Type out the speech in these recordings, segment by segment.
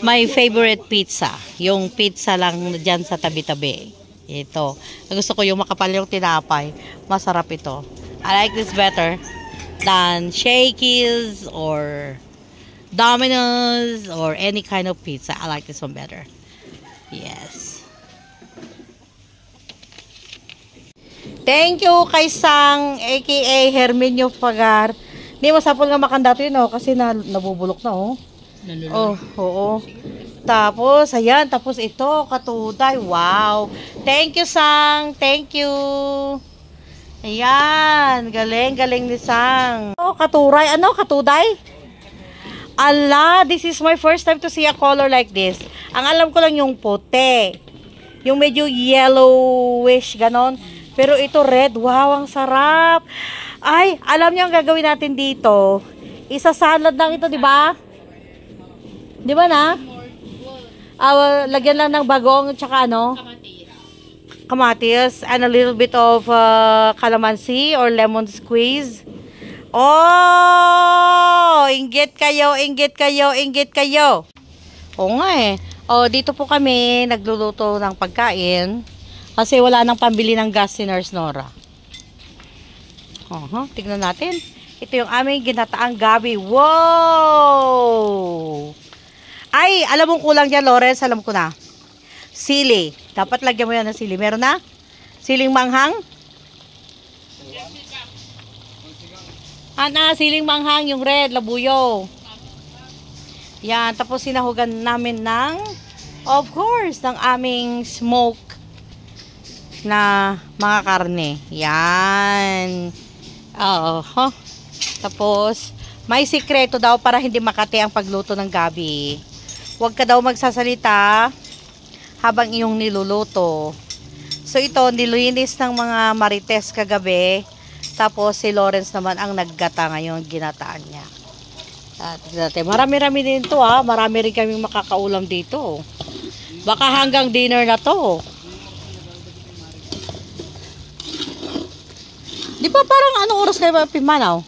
my favorite pizza. Yung pizza lang dyan sa tabi-tabi. Ito. Gusto ko yung makapal yung tinapay. Masarap ito. I like this better than Shakey's or Domino's or any kind of pizza. I like this one better. Yes. Thank you kay Sang, aka Herminio Pagar. Hindi masapol nga makandato yun, oh, kasi nabubulok na, oh. Oh, oo. Tapos, ayan, tapos ito, katuday. Wow. Thank you, Sang. Thank you. Ayan, galing ni Sang. Oh, katuray. Ano, katuday? Ala, this is my first time to see a color like this. Ang alam ko lang yung puti. Yung medyo yellowish, ganon. Pero ito red. Wow, ang sarap. Ay, alam niyo ang gagawin natin dito. Isa-salad lang ito, di ba? Di ba na? Lagyan lang ng bagong tsaka ano? Kamatis. And a little bit of calamansi or lemon squeeze. Oh! Inggit kayo, inggit kayo, inggit kayo. Oo nga eh. Oh, dito po kami nagluluto ng pagkain. Kasi wala nang pambili ng gas si Nurse Nora. Tignan natin. Ito yung aming ginataang gabi. Wow! Ay, alam mong kulang dyan, Lawrence. Alam ko na. Sili. Dapat lagyan mo yan ng sili. Meron na? Siling manghang? Siling manghang. Yung red, labuyo. Yan. Tapos sinahugan namin ng, of course, ng aming smoke na mga karne. Yan. Tapos, may sikreto daw para hindi makati ang pagluto ng gabi. Huwag ka daw magsasalita habang iyong niluluto. So, ito, nilinis ng mga marites kagabi. Tapos, si Lawrence naman ang naggata ngayon. Ginataan niya. Marami-rami din ito, ha. Marami rin kaming makakaulam dito. Baka hanggang dinner na to. Di ba parang anong oras kayo pimanaw?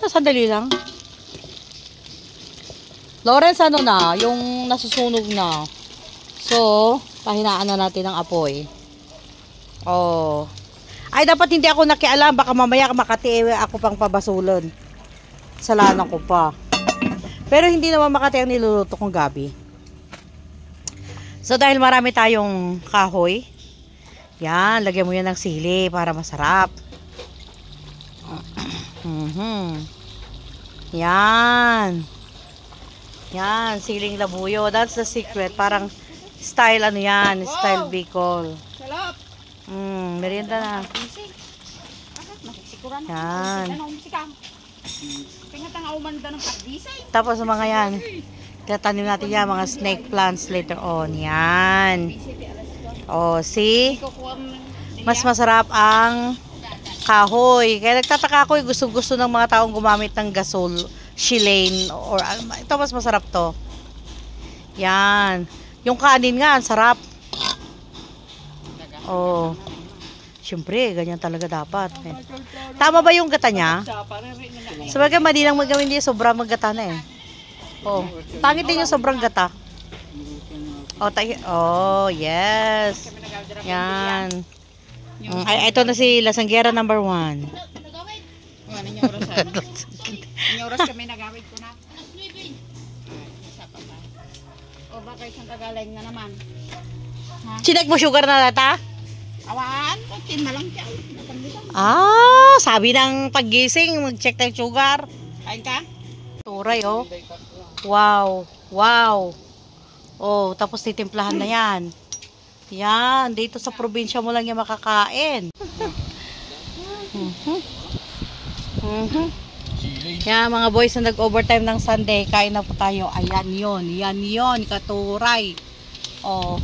Sandali lang. Lawrence, ano na? Yung nasusunog na. So, pahinaan na natin ang apoy. Oh. Ay, dapat hindi ako nakialam. Baka mamaya makati ako pang pabasulan. Salanan ko pa. Pero hindi naman makati ang niluluto kong gabi. So, dahil marami tayong kahoy, yan, lagyan mo yan ng sili para masarap. Yan. Yan, siling labuyo. That's the secret. Parang style ano yan, style Bicol. Merienda na. Yan. Tapos mga yan, tatanim natin yan, mga snake plants later on. Yan. Oh, see? Mas masarap ang kahoy. Kaya nagtataka ako, gusto-gusto ng mga taong gumamit ng gasol, shilane, or ito mas masarap to. Yan. Yung kanin nga, ang sarap. Oh. Siyempre, ganyan talaga dapat. Tama ba yung gata niya? Sabagay, mali lang magawin niya, sobrang maggata na eh. Oh. Pangit din yung sobrang gata. Oh, yes. Yan. Ay, ito na si Lasanggera number 1. Anong oras kami nagawid ko na? O baka isang kagaling na naman. Chinek mo sugar na lata? Awaan, 10 na lang siya. Sabi ng paggising, mag-check ng sugar. Kain ka? Turay, oh. Wow. Wow. Oh, tapos titimplahan na yan. Yan, dito sa probinsya mo lang yan makakain. Yan, mga boys na nag-overtime ng Sunday, kain na po tayo. Ayan yon, katuray. Oh.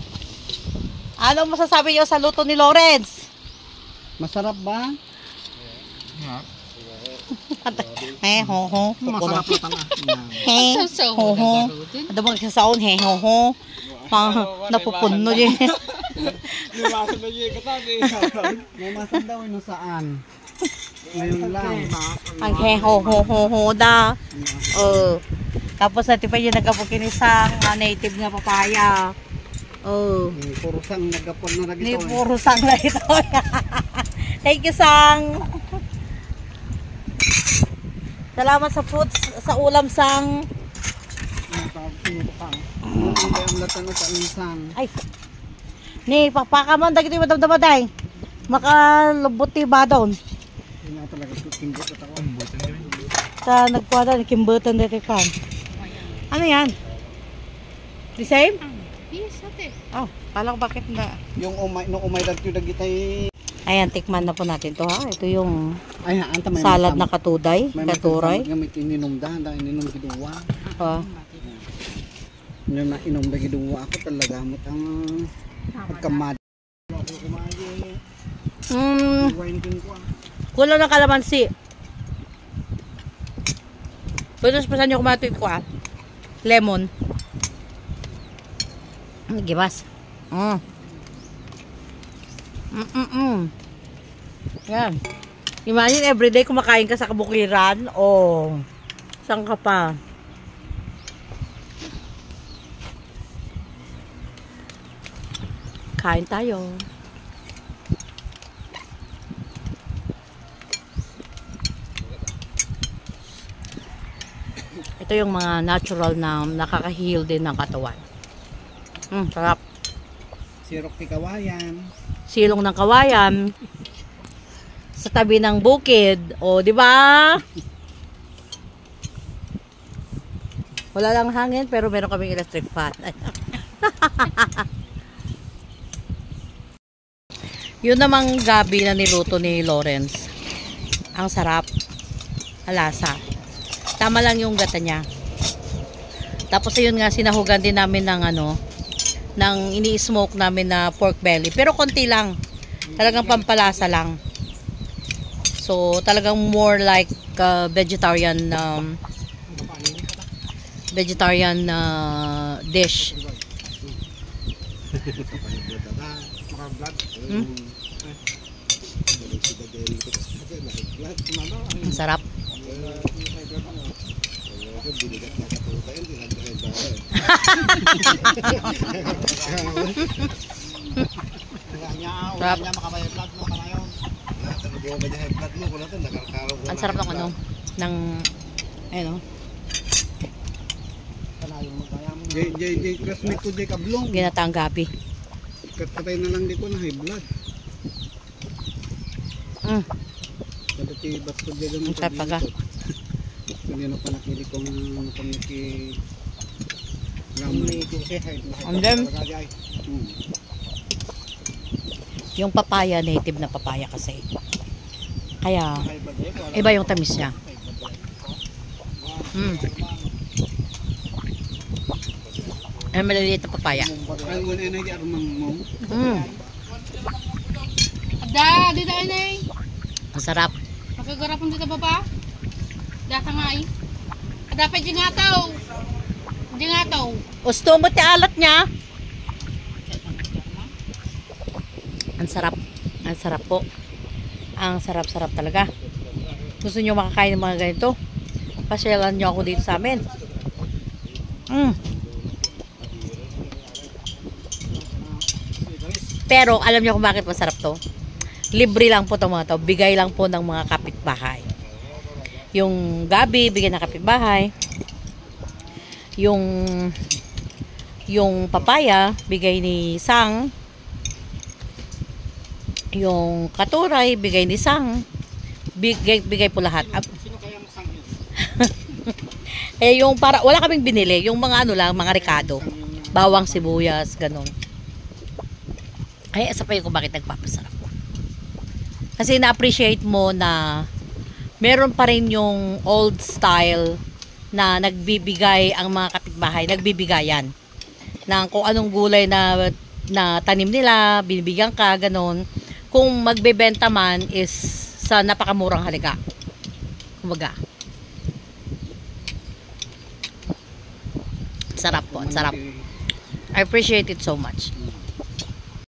Ano masasabi niyo sa luto ni Lawrence? Masarap ba? Masarap na tanga. Ano bang sasaon? Napupuno din. Lumasan na yung katagi. Lumasan daw yun saan? Ngayon lang. Ang da. Tapos natin pa yung nagkapukinisang native nga papaya. Oh. Puro sang nagapon na Ni nagito. puro sang na ito. Thank you, sang. Salamat sa fruits, sa ulam, sang. Ang latan na sa insang. Ay. Ni, papakaman dagiti madamdamaday. Makalubuti ba doon? Hindi na talaga kimbot at ako. Sa nagkuha kimbutan dito kan. Ano yan? The same? Yes, ate. Oh, kala ko bakit na. Yung nung umay dagto dagitay. Ayan, tikman na po natin to ha. Ito yung Ay anta may salad na katuday, may katuray. gamit ininom dahan ininom giduwa. Oh. Yung na inom na giduwa ako talaga gamit ang pagkamad. Wine king ko. Kulo ng kalamansi. Pwede sa nyo kumatit ko lemon. Gibas. Yan. Imagine everyday kumakain ka sa kabukiran. Oh. Saan ka pa? Kain tayo. Ito yung mga natural na nakaka-heal din ng katawan. Sarap. Sirok ti kawayan. Silong ng kawayan sa tabi ng bukid. O, di ba? Wala lang hangin pero meron kaming electric fan. Yun namang gabi na niluto ni Lawrence. Ang sarap. Alasa. Tama lang yung gata niya. Tapos ayun nga sinahugan din namin ng ng ini-smoke namin na pork belly. Pero konti lang. Talagang pampalasa lang. So talagang more like vegetarian dish. Ang sarap. Sarap. Ang sarap ng ng Jay classmate ko Jay kablong. ginataang gabi. Katay na lang di ko na high blood. Kadati bat ko Jay Ang sarap paga. Kunya na panakili ko ng pamiki ramay ko siya And then, yung papaya, native na papaya kasi. Kaya, iba yung tamis niya. Ay, maliliit na papaya. Ay wala na di armang mo. Ada, dito ay nay. Ang sarap. Makagarapan dito baba. Data nga ay. Dapat di nga tao. Di nga tao. Gusto mo ti alat niya? Ang sarap. Ang sarap po. Ang sarap-sarap talaga. Gusto nyo makakain ng mga ganito? Pasyalan nyo ako dito sa amin. Pero alam nyo kung bakit masarap to? Libre lang po itong mga to. Bigay lang po ng mga kapitbahay. Yung gabi, bigay ng kapitbahay. Yung papaya, bigay ni Sang. Yung katuray, bigay ni Sang. Bigay po lahat. Sino kaya masang yun? Yung para, wala kaming binili. Yung mga lang, mga ricado. Bawang, sibuyas, ganun. Ay, isa pa yung kung bakit nagpapasarap. Kasi na-appreciate mo na meron pa rin yung old style na nagbibigay ang mga kapitbahay, nagbibigayan ng kung anong gulay na tanim nila, binibigyan ka, ganun. Kung magbebenta man is sa napakamurang halaga. Kumbaga. Sarap po, sarap. I appreciate it so much.